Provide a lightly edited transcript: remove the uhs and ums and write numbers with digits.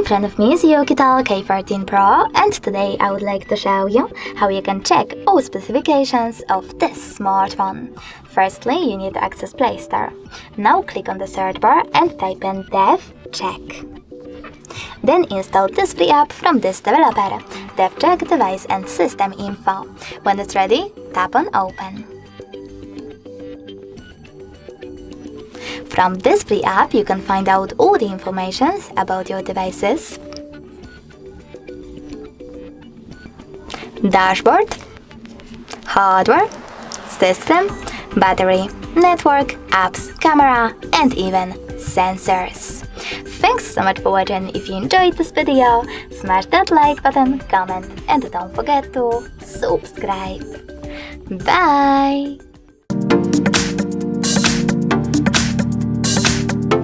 In front of me is OUKITEL K13 Pro, and today I would like to show you how you can check all specifications of this smartphone. Firstly, you need to access Play Store. Now click on the search bar and type in DevCheck. Then install this free app from this developer, DevCheck Device and System Info. When it's ready, tap on Open. From this free app, you can find out all the information about your devices, dashboard, hardware, system, battery, network, apps, camera, and even sensors. Thanks so much for watching. If you enjoyed this video, smash that like button, comment, and don't forget to subscribe. Bye!